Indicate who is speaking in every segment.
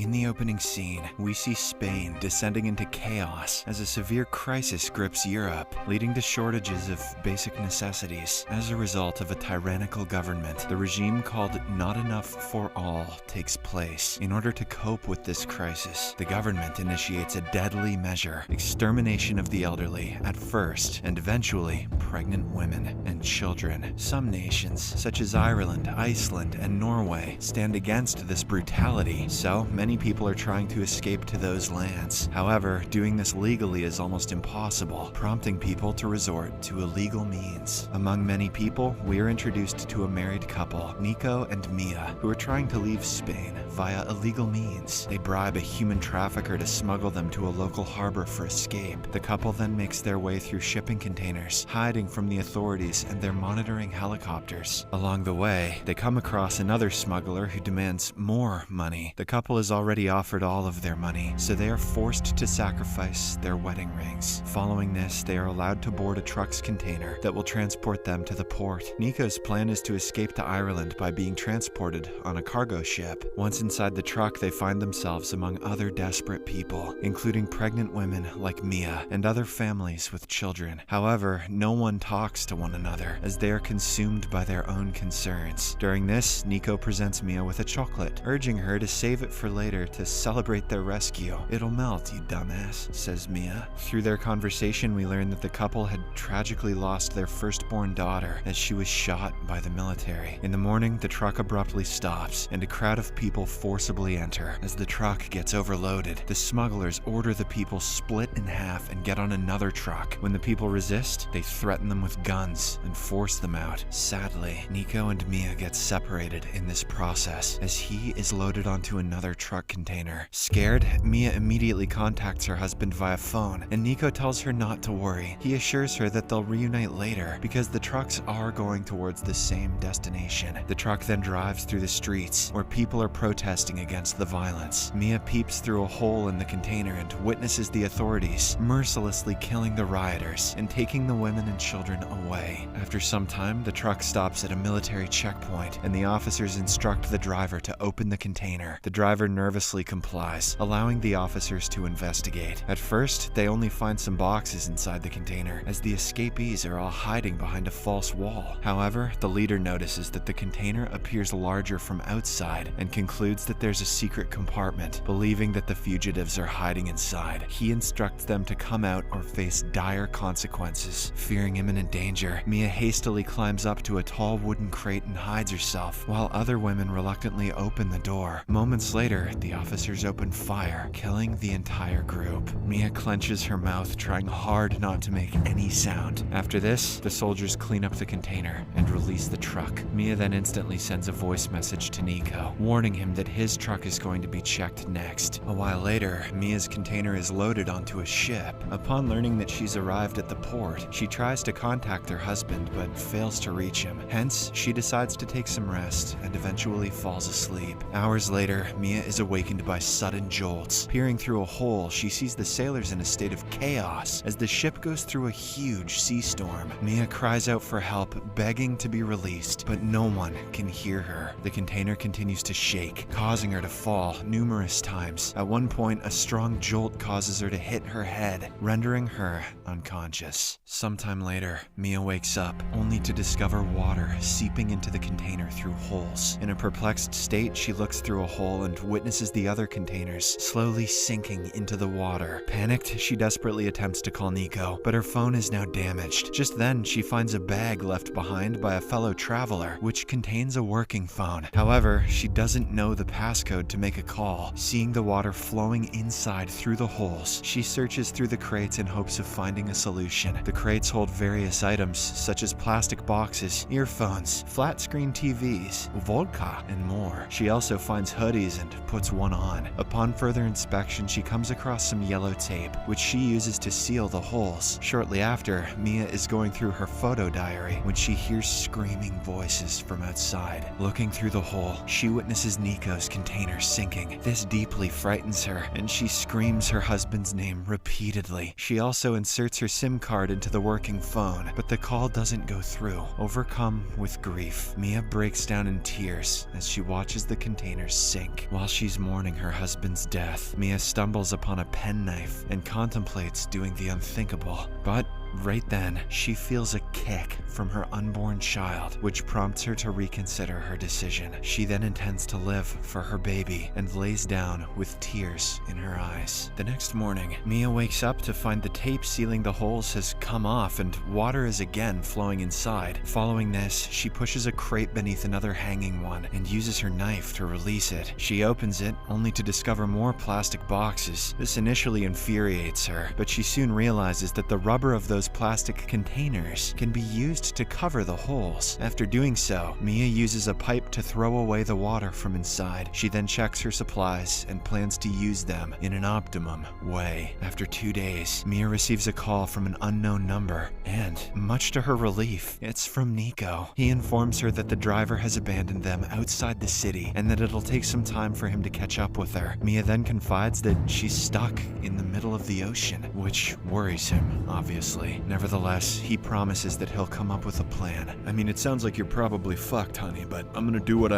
Speaker 1: In the opening scene, we see Spain descending into chaos as a severe crisis grips Europe, leading to shortages of basic necessities. As a result of a tyrannical government, the regime called Not Enough for All takes place. In order to cope with this crisis, the government initiates a deadly measure: extermination of the elderly at first, and eventually pregnant women and children. Some nations, such as Ireland, Iceland, and Norway, stand against this brutality, so many people are trying to escape to those lands. However, doing this legally is almost impossible, prompting people to resort to illegal means. Among many people, we are introduced to a married couple, Nico and Mia, who are trying to leave Spain via illegal means. They bribe a human trafficker to smuggle them to a local harbor for escape. The couple then makes their way through shipping containers, hiding from the authorities and their monitoring helicopters. Along the way, they come across another smuggler who demands more money. The couple is already offered all of their money, so they are forced to sacrifice their wedding rings. Following this, they are allowed to board a truck's container that will transport them to the port. Nico's plan is to escape to Ireland by being transported on a cargo ship. Once inside the truck, they find themselves among other desperate people, including pregnant women like Mia and other families with children. However, no one talks to one another as they are consumed by their own concerns. During this, Nico presents Mia with a chocolate, urging her to save it for later to celebrate their rescue. "It'll melt, you dumbass," says Mia. Through their conversation, we learn that the couple had tragically lost their firstborn daughter as she was shot by the military. In the morning, the truck abruptly stops, and a crowd of people forcibly enter. As the truck gets overloaded, the smugglers order the people split in half and get on another truck. When the people resist, they threaten them with guns and force them out. Sadly, Nico and Mia get separated in this process as he is loaded onto another truck container. Scared, Mia immediately contacts her husband via phone, and Nico tells her not to worry. He assures her that they'll reunite later because the trucks are going towards the same destination. The truck then drives through the streets where people are protesting against the violence. Mia peeps through a hole in the container and witnesses the authorities mercilessly killing the rioters and taking the women and children away. After some time, the truck stops at a military checkpoint, and the officers instruct the driver to open the container. The driver nervously complies, allowing the officers to investigate. At first, they only find some boxes inside the container, as the escapees are all hiding behind a false wall. However, the leader notices that the container appears larger from outside and concludes that there's a secret compartment, believing that the fugitives are hiding inside. He instructs them to come out or face dire consequences. Fearing imminent danger, Mia hastily climbs up to a tall wooden crate and hides herself, while other women reluctantly open the door. Moments later, the officers open fire, killing the entire group. Mia clenches her mouth, trying hard not to make any sound. After this, the soldiers clean up the container and release the truck. Mia then instantly sends a voice message to Nico, warning him that his truck is going to be checked next. A while later, Mia's container is loaded onto a ship. Upon learning that she's arrived at the port, she tries to contact her husband but fails to reach him. Hence, she decides to take some rest and eventually falls asleep. Hours later, Mia is awakened by sudden jolts. Peering through a hole, she sees the sailors in a state of chaos as the ship goes through a huge sea storm. Mia cries out for help, begging to be released, but no one can hear her. The container continues to shake, causing her to fall numerous times. At one point, a strong jolt causes her to hit her head, rendering her unconscious. Sometime later, Mia wakes up, only to discover water seeping into the container through holes. In a perplexed state, she looks through a hole and witnesses the other containers slowly sinking into the water. Panicked, she desperately attempts to call Nico, but her phone is now damaged. Just then, she finds a bag left behind by a fellow traveler, which contains a working phone. However, she doesn't know the passcode to make a call. Seeing the water flowing inside through the holes, she searches through the crates in hopes of finding a solution. The crates hold various items, such as plastic boxes, earphones, flat-screen TVs, vodka, and more. She also finds hoodies and puts one on. Upon further inspection, she comes across some yellow tape, which she uses to seal the holes. Shortly after, Mia is going through her photo diary when she hears screaming voices from outside. Looking through the hole, she witnesses Nico's container sinking. This deeply frightens her, and she screams her husband's name repeatedly. She also inserts her SIM card into the working phone, but the call doesn't go through. Overcome with grief, Mia breaks down in tears as she watches the container sink. While she's is mourning her husband's death, Mia stumbles upon a penknife and contemplates doing the unthinkable. But right then, she feels a kick from her unborn child, which prompts her to reconsider her decision. She then intends to live for her baby and lays down with tears in her eyes. The next morning, Mia wakes up to find the tape sealing the holes has come off and water is again flowing inside. Following this, she pushes a crate beneath another hanging one and uses her knife to release it. She opens it only to discover more plastic boxes. This initially infuriates her, but she soon realizes that the rubber of those plastic containers can be used to cover the holes. After doing so, Mia uses a pipe to throw away the water from inside. She then checks her supplies and plans to use them in an optimum way. After 2 days, Mia receives a call from an unknown number, and much to her relief, it's from Nico. He informs her that the driver has abandoned them outside the city and that it'll take some time for him to catch up with her. Mia then confides that she's stuck in the middle of the ocean, which worries him, obviously. Nevertheless, he promises that he'll come up with a plan.
Speaker 2: I mean, it sounds like you're probably fucked, honey, but I'm gonna do what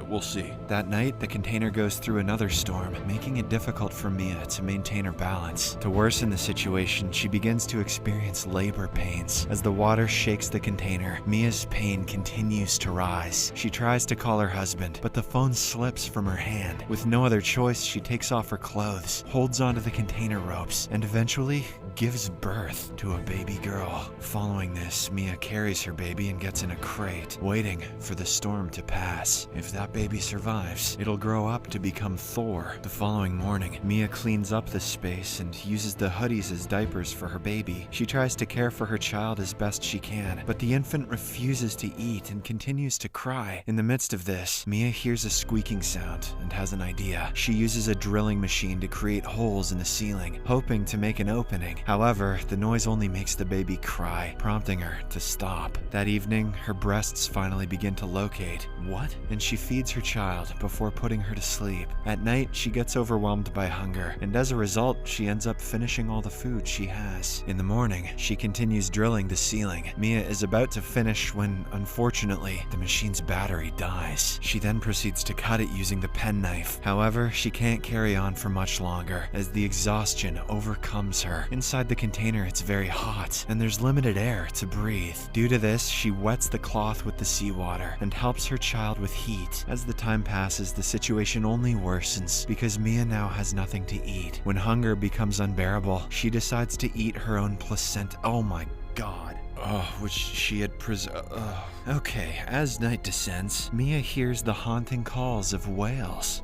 Speaker 2: we'll see.
Speaker 1: That night, the container goes through another storm, making it difficult for Mia to maintain her balance. To worsen the situation, she begins to experience labor pains. As the water shakes the container, Mia's pain continues to rise. She tries to call her husband, but the phone slips from her hand. With no other choice, she takes off her clothes, holds onto the container ropes, and eventually gives birth to a baby girl. Following this, Mia carries her baby and gets in a crate, waiting for the storm to pass. If that baby survives, it'll grow up to become Thor. The following morning, Mia cleans up the space and uses the hoodies as diapers for her baby. She tries to care for her child as best she can, but the infant refuses to eat and continues to cry. In the midst of this, Mia hears a squeaking sound and has an idea. She uses a drilling machine to create holes in the ceiling, hoping to make an opening. However, the noise only makes the baby cry, prompting her to stop. That evening, her breasts finally begin to locate. What? And she feeds her child before putting her to sleep. At night, she gets overwhelmed by hunger, and as a result, she ends up finishing all the food she has. In the morning, she continues drilling the ceiling. Mia is about to finish when, unfortunately, the machine's battery dies. She then proceeds to cut it using the penknife. However, she can't carry on for much longer, as the exhaustion overcomes her. Inside the container, it's very hot, and there's limited air to breathe. Due to this, she wets the cloth with the seawater and helps her child with heat. As the time passes, the situation only worsens because Mia now has nothing to eat. When hunger becomes unbearable, she decides to eat her own placenta. Oh my god.
Speaker 2: Which she had
Speaker 1: Okay, as night descends, Mia hears the haunting calls of whales.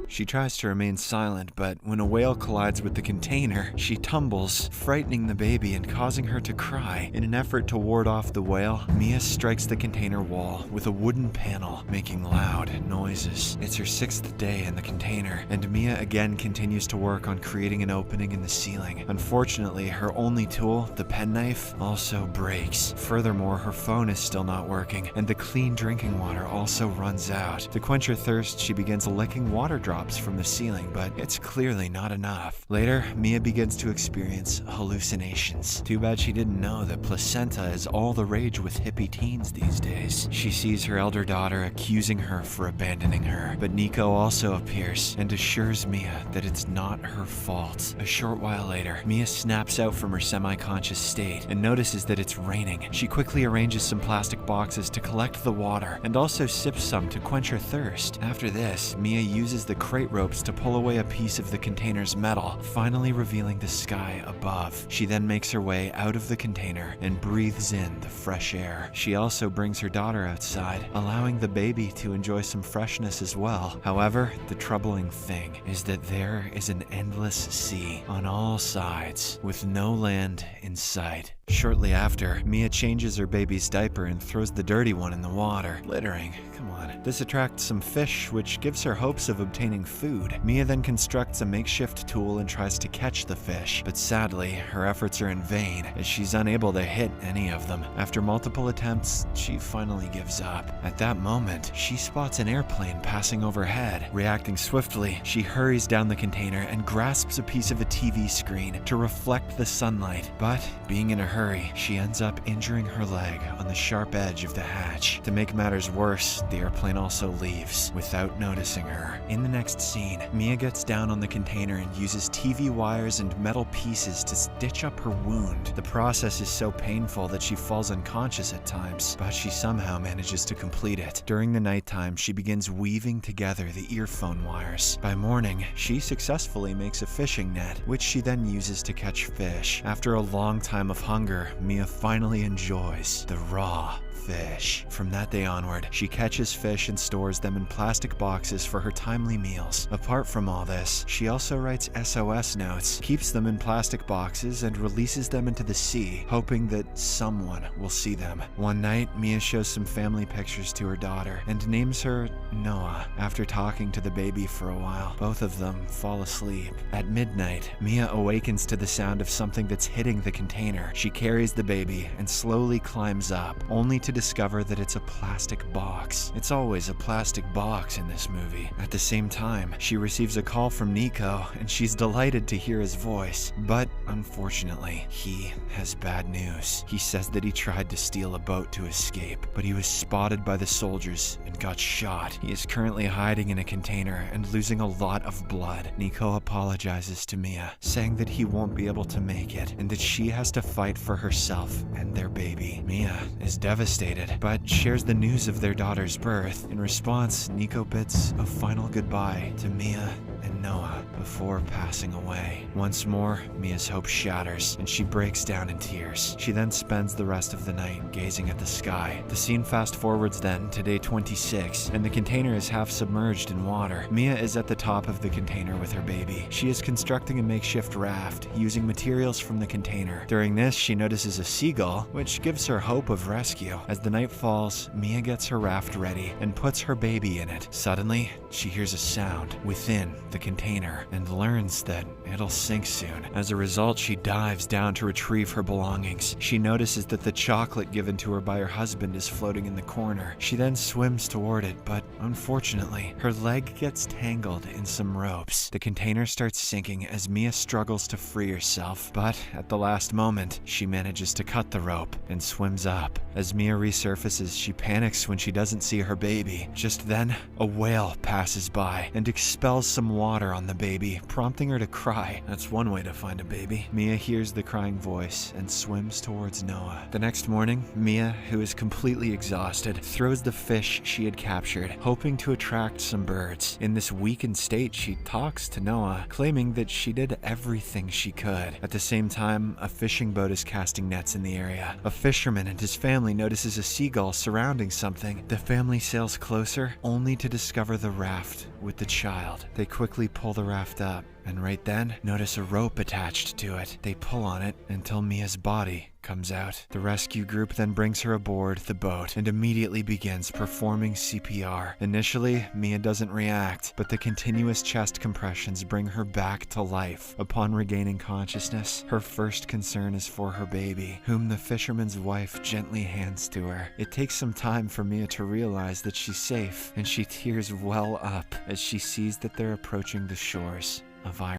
Speaker 1: She tries to remain silent, but when a whale collides with the container, she tumbles, frightening the baby and causing her to cry. In an effort to ward off the whale, Mia strikes the container wall with a wooden panel, making loud noises. It's her 6th day in the container, and Mia again continues to work on creating an opening in the ceiling. Unfortunately, her only tool, the penknife, also breaks. Furthermore, her phone is still not working, and the clean drinking water also runs out. To quench her thirst, she begins licking water drops from the ceiling, but it's clearly not enough. Later, Mia begins to experience hallucinations. Too bad she didn't know that placenta is all the rage with hippie teens these days. She sees her elder daughter accusing her for abandoning her, but Nico also appears and assures Mia that it's not her fault. A short while later, Mia snaps out from her semi-conscious state and notices that it's raining. She quickly arranges some plastic boxes to collect the water and also sips some to quench her thirst. After this, Mia uses the crate ropes to pull away a piece of the container's metal, finally revealing the sky above. She then makes her way out of the container and breathes in the fresh air. She also brings her daughter outside, allowing the baby to enjoy some freshness as well. However, the troubling thing is that there is an endless sea on all sides, with no land in sight. Shortly after, Mia changes her baby's diaper and throws the dirty one in the water. Littering, come on. This attracts some fish, which gives her hopes of obtaining food. Mia then constructs a makeshift tool and tries to catch the fish, but sadly, her efforts are in vain, as she's unable to hit any of them. After multiple attempts, she finally gives up. At that moment, she spots an airplane passing overhead. Reacting swiftly, she hurries down the container and grasps a piece of a TV screen to reflect the sunlight, but being in a hurry, she ends up injuring her leg on the sharp edge of the hatch. To make matters worse, the airplane also leaves without noticing her. In the next scene, Mia gets down on the container and uses TV wires and metal pieces to stitch up her wound. The process is so painful that she falls unconscious at times, but she somehow manages to complete it. During the nighttime, she begins weaving together the earphone wires. By morning, she successfully makes a fishing net, which she then uses to catch fish. After a long time of hunger, Mia finally enjoys the raw fish. From that day onward, she catches fish and stores them in plastic boxes for her timely meals. Apart from all this, she also writes SOS notes, keeps them in plastic boxes, and releases them into the sea, hoping that someone will see them. One night, Mia shows some family pictures to her daughter and names her Noah. After talking to the baby for a while, both of them fall asleep. At midnight, Mia awakens to the sound of something that's hitting the container. She carries the baby and slowly climbs up, only to discover that it's a plastic box. It's always a plastic box in this movie. At the same time, she receives a call from Nico, and she's delighted to hear his voice. But unfortunately, he has bad news. He says that he tried to steal a boat to escape, but he was spotted by the soldiers and got shot. He is currently hiding in a container and losing a lot of blood. Nico apologizes to Mia, saying that he won't be able to make it and that she has to fight for herself and their baby. Mia is devastated, but shares the news of their daughter's birth. In response, Nico bids a final goodbye to Mia and Noah before passing away. Once more, Mia's hope shatters, and she breaks down in tears. She then spends the rest of the night gazing at the sky. The scene fast forwards then to day 26, and the container is half submerged in water. Mia is at the top of the container with her baby. She is constructing a makeshift raft, using materials from the container. During this, she notices a seagull, which gives her hope of rescue. As the night falls, Mia gets her raft ready and puts her baby in it. Suddenly, she hears a sound within the container and learns that it'll sink soon. As a result, she dives down to retrieve her belongings. She notices that the chocolate given to her by her husband is floating in the corner. She then swims toward it, but unfortunately, her leg gets tangled in some ropes. The container starts sinking as Mia struggles to free herself, but at the last moment, she manages to cut the rope and swims up. As Mia resurfaces, she panics when she doesn't see her baby. Just then, a whale passes by and expels some water on the baby, prompting her to cry. That's one way to find a baby. Mia hears the crying voice and swims towards Noah. The next morning, Mia, who is completely exhausted, throws the fish she had captured, hoping to attract some birds. In this weakened state, she talks to Noah, claiming that she did everything she could. At the same time, a fishing boat is casting nets in the area. A fisherman and his family notices a seagull surrounding something. The family sails closer, only to discover the raft with the child. They quickly pull the raft up, and right then, notice a rope attached to it. They pull on it until Mia's body comes out. The rescue group then brings her aboard the boat and immediately begins performing CPR. Initially, Mia doesn't react, but the continuous chest compressions bring her back to life. Upon regaining consciousness, her first concern is for her baby, whom the fisherman's wife gently hands to her. It takes some time for Mia to realize that she's safe, and she tears well up as she sees that they're approaching the shores of Ireland.